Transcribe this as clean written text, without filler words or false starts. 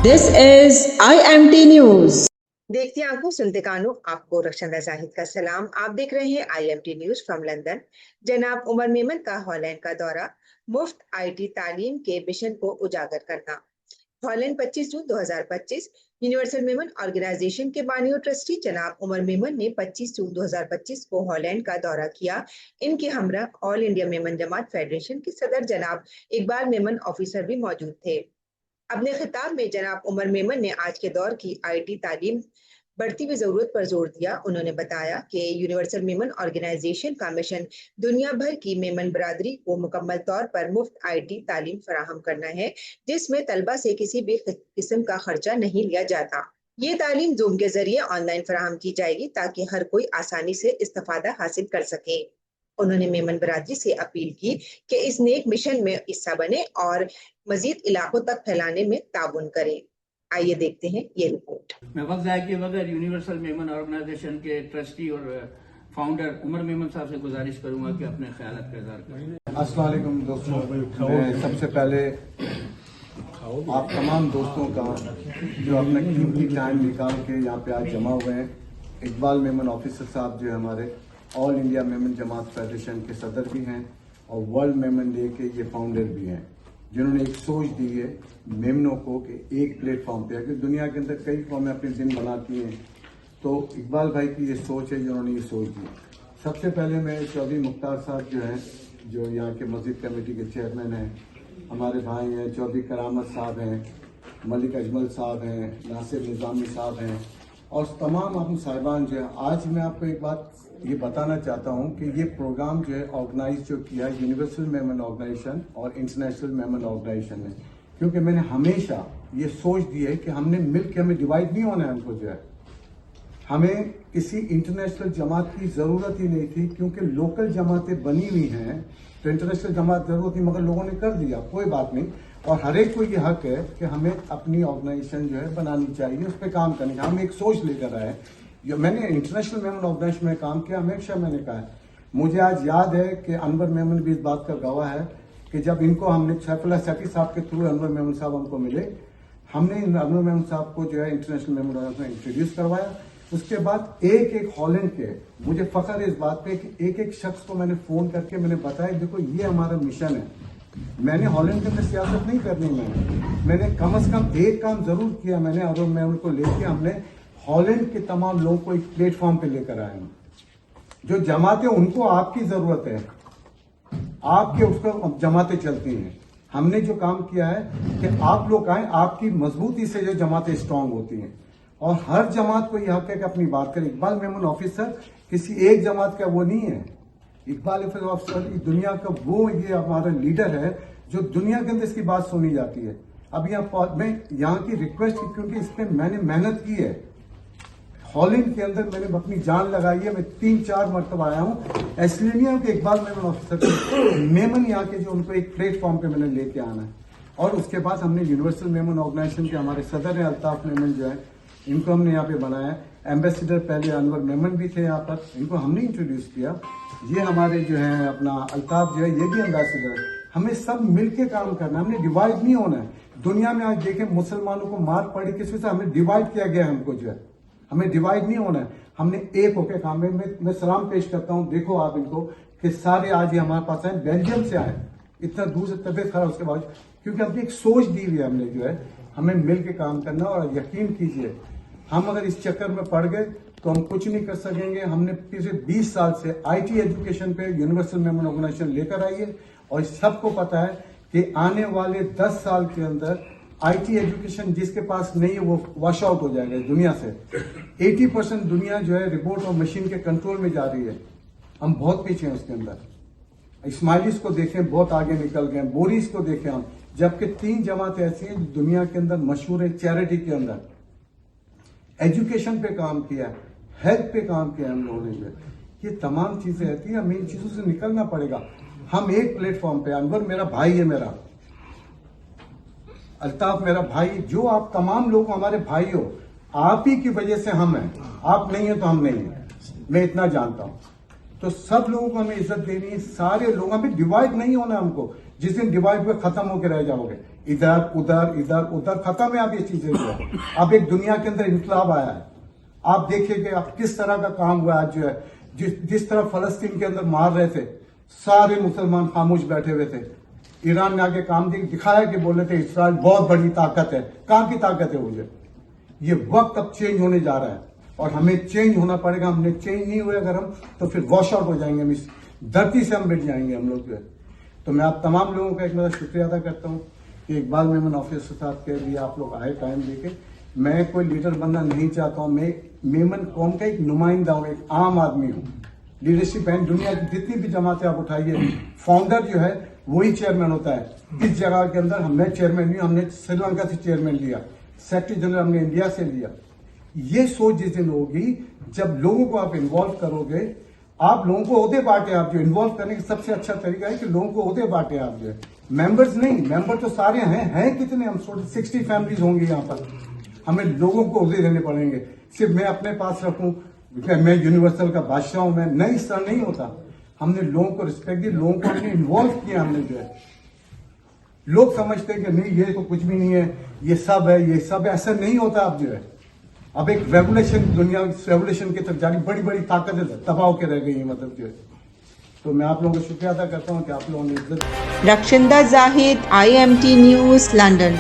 This is IMT News. देखती आंखों सुनते कानों, आपको रक्षांदा जाहिद का सलाम। आप देख रहे हैं IMT न्यूज फ्रॉम लंदन। जनाब उमर मेमन का हॉलैंड का दौरा, मुफ्त IT तालीम के मिशन को उजागर करना। हॉलैंड 25 जून 2025। यूनिवर्सल मेमन ऑर्गेनाइजेशन के बानी और ट्रस्टी जनाब उमर मेमन ने 25 जून 2025 को हॉलैंड का दौरा किया। इनके हमरा ऑल इंडिया मेमन जमात फेडरेशन के सदर जनाब इकबाल मेमन ऑफिसर भी मौजूद थे। अपने खिताब में जनाब उमर मेमन ने आज के दौर की IT तालीम बढ़ती हुई जरूरत पर जोर दिया। उन्होंने बताया कि यूनिवर्सल मेमन ऑर्गेनाइजेशन का मिशन दुनिया भर की मेमन बरादरी को मुकम्मल तौर पर मुफ्त IT तालीम फराहम करना है, जिसमें तलबा से किसी भी किस्म का खर्चा नहीं लिया जाता। ये तालीम जूम के जरिए ऑनलाइन फराहम की जाएगी ताकि हर कोई आसानी से इस्तेफादा हासिल कर सके। उन्होंने मेमन बरादरी से अपील की कि इस नेक मिशन में हिस्सा बने और मजीद इलाकों तक फैलाने में ताउन करें। आइए देखते हैं ये रिपोर्ट। मैं वक्त ज़ाया किए बगैर यूनिवर्सल मेमन ऑर्गेनाइजेशन के ट्रस्टी और फाउंडर उमर मेमन साहब से गुजारिश करूंगा कि अपने ख्यालात का इज़हार करें। अस्सलाम वालेकुम दोस्तों, मैं सबसे पहले आप तमाम दोस्तों का जो अपना कीमती टाइम निकाल के यहाँ पे आज जमा हुए हैं, इकबाल मेमन ऑफिसर साहब जो हमारे ऑल इंडिया मेमन जमात फेडरेशन के सदर भी हैं और वर्ल्ड मेमन डे के ये फाउंडर भी हैं, जिन्होंने एक सोच दी है मेमनों को कि एक प्लेटफॉर्म पे, अगर दुनिया के अंदर कई कौमें अपने दिन बनाती हैं तो इकबाल भाई की ये सोच है, जिन्होंने ये सोच दी। सबसे पहले मैं चौधरी मुख्तार साहब जो हैं, जो यहाँ के मस्जिद कमेटी के चेयरमैन हैं, हमारे भाई हैं, चौधरी करामत साहब हैं, मलिक अजमल साहब हैं, नासिर निज़ामी साहब हैं और तमाम हम साहिबान जो हैं। आज मैं आपको एक बात ये बताना चाहता हूँ कि ये प्रोग्राम जो है ऑर्गेनाइज जो किया यूनिवर्सल मेमन ऑर्गेनाइजेशन और इंटरनेशनल मेमन ऑर्गेनाइजेशन ने, क्योंकि मैंने हमेशा ये सोच दी है कि हमने मिलकर हमें डिवाइड नहीं होना है। हमको जो है हमें किसी इंटरनेशनल जमात की ज़रूरत ही नहीं थी, क्योंकि लोकल जमातें बनी हुई हैं तो इंटरनेशनल जमात ज़रूरत थी, मगर लोगों ने कर दिया, कोई बात नहीं। और हर एक को ये हक है कि हमें अपनी ऑर्गेनाइजेशन जो है बनानी चाहिए, उस पर काम करनी चाहिए। हम एक सोच लेकर आए। जो मैंने इंटरनेशनल मेमन ऑर्गेनाइजेशन में काम किया, हमेशा मैंने कहा है, मुझे आज याद है कि अनवर मेमन भी इस बात का गवाह है कि जब इनको हमने सैफुल्लाह सैफी साहब के थ्रू अनवर मेमन साहब हमको मिले, हमने अनवर मेमन साहब को जो है इंटरनेशनल मेमन ऑर्गेनाइजेशन में इंट्रोड्यूस करवाया। उसके बाद एक हॉलैंड के, मुझे फख्र है इस बात पे कि एक शख्स को मैंने फोन करके मैंने बताया, देखो ये हमारा मिशन है। मैंने हॉलैंड के अंदर सियासत नहीं करनी, मैंने कम से कम एक काम जरूर किया, मैंने और मैं उनको लेके हमने हॉलैंड के तमाम लोगों को एक प्लेटफॉर्म पे लेकर आए हैं। जो जमातें, उनको आपकी जरूरत है, आपके उसको जमातें चलती हैं। हमने जो काम किया है कि आप लोग आए, आपकी मजबूती से जो जमातें स्ट्रांग होती हैं और हर जमात को यह हक है कि अपनी बात करे। इकबाल मेमन ऑफिसर किसी एक जमात का वो नहीं है। इकबाल ऑफिसर दुनिया का वो, ये हमारा लीडर है जो दुनिया के अंदर इसकी बात सुनी जाती है। अब मैं यहाँ की रिक्वेस्ट की, क्योंकि इस पर मैंने मेहनत की है, हॉलैंड के अंदर मैंने अपनी जान लगाई है। मैं 3-4 मरतबा आया हूँ, इसलिए नहीं हूँ कि इकबाल मेमन ऑफिसर मेमन यहाँ के जो उनको एक प्लेटफॉर्म पे मैंने लेके आना है। और उसके बाद हमने यूनिवर्सल मेमन ऑर्गेनाइजेशन के हमारे सदर हैं अल्ताफ मेमन जो है, इनको हमने यहाँ पे बनाया। एम्बेसडर पहले अनवर मेमन भी थे यहाँ पर, इनको हमने इंट्रोड्यूस किया। ये हमारे जो है अपना अल्ताफ जो है, ये भी एम्बेसडर है। हमें सब मिलके काम करना है, हमने डिवाइड नहीं होना है। दुनिया में आज देखें मुसलमानों को मार पड़ी किस वजह से, हमें डिवाइड किया गया है। हमको जो है हमें डिवाइड नहीं होना है, हमने एक होकर काम है। मैं सलाम पेश करता हूँ, देखो आप इनको कि सारे आज ही हमारे पास आए, बेल्जियम से आए, इतना दूर से, तबियत खराब उसके बाद, क्योंकि अपनी एक सोच दी हुई है हमने जो है हमें मिलकर काम करना। और यकीन कीजिए, हम अगर इस चक्कर में पड़ गए तो हम कुछ नहीं कर सकेंगे। हमने पिछले 20 साल से IT एजुकेशन पे यूनिवर्सल मेमन ऑर्गेनाइजेशन लेकर आई है और सबको पता है कि आने वाले 10 साल के अंदर IT एजुकेशन जिसके पास नहीं है वो वॉश आउट हो जाएगा दुनिया से। 80% दुनिया जो है रिमोट और मशीन के कंट्रोल में जा रही है, हम बहुत पीछे हैं उसके अंदर। इस्माइलीस को देखें, बहुत आगे निकल गए, बोरीस को देखें हम, जबकि 3 जमातें ऐसी हैं जो दुनिया के अंदर मशहूर है। चैरिटी के अंदर एजुकेशन पे काम किया, हेल्थ पे काम किया हम लोगों ने जो, ये तमाम चीजें रहती है, हमें इन चीजों से निकलना पड़ेगा। हम एक प्लेटफॉर्म पे, अनवर मेरा भाई है, मेरा अल्ताफ मेरा भाई, जो आप तमाम लोग हमारे भाई हो, आप ही की वजह से हम हैं, आप नहीं है तो हम नहीं है, मैं इतना जानता हूं। तो सब लोगों को हमें इज्जत देनी है, सारे लोग, हमें डिवाइड नहीं होना हमको। जिस दिन डिवाइड पे खत्म होकर रह जाओगे, इधर उधर इधर उधर, खत्म है आप ये चीजें जो है। अब एक दुनिया के अंदर इनकलाब आया है, आप देखिए कि अब किस तरह का काम हुआ आज जो है। जिस तरह फलस्तीन के अंदर मार रहे थे, सारे मुसलमान खामोश बैठे हुए थे। ईरान ने आगे काम दिखाया कि बोले थे इस्राइल बहुत बड़ी ताकत है। कहाँ की ताकत है मुझे? ये वक्त अब चेंज होने जा रहा है और हमें चेंज होना पड़ेगा। हमने चेंज नहीं हुए अगर हम, तो फिर वॉश आउट हो जाएंगे, हम इस धरती से हम मिट जाएंगे हम लोग जो है। तो मैं आप तमाम लोगों का एक बार शुक्रिया अदा करता हूँ कि इकबाल मेमन ऑफिसर साहब के लिए आप लोग आए टाइम देके। मैं कोई लीडर बनना नहीं चाहता हूँ, मैं मेमन कौम का एक नुमाइंदा हूँ, एक आम आदमी हूँ। लीडरशिप है, दुनिया की जितनी भी जमातें आप उठाइए, फाउंडर जो है वही चेयरमैन होता है। इस जगह के अंदर मैं चेयरमैन नहीं, हमने श्रीलंका से चेयरमैन लिया, सेक्रेटरी जनरल हमने इंडिया से लिया। ये सोच जिस दिन होगी जब लोगों को आप इन्वॉल्व करोगे, आप लोगों को ओहदे बांटे। आप जो इन्वॉल्व करने का सबसे अच्छा तरीका है कि लोगों को ओहदे बांटे। आप जो है मेंबर्स नहीं, मेंबर तो सारे हैं कितने, हम 60 फैमिलीज होंगी यहाँ पर। हमें लोगों को ओहदे देने पड़ेंगे। सिर्फ मैं अपने पास रखूं, मैं यूनिवर्सल का बादशाह हूं, मैं नहीं, इस तरह नहीं होता। हमने लोगों को रिस्पेक्ट दी, लोगों को हमने इन्वॉल्व किया। हमने जो है, लोग समझते हैं कि नहीं ये तो कुछ भी नहीं है, ये सब है, ये सब है। ऐसा नहीं होता। अब जो है अब एक रेवोल्यूशन, दुनिया रेवोल्यूशन की तरफ जारी, बड़ी बड़ी ताकतें दबाव के रह गई है, मतलब जो है। तो मैं आप लोगों का शुक्रिया अदा करता हूँ कि आप लोगों ने इज्जत। रक्षिंदा जाहिद, IMT न्यूज़, लंदन।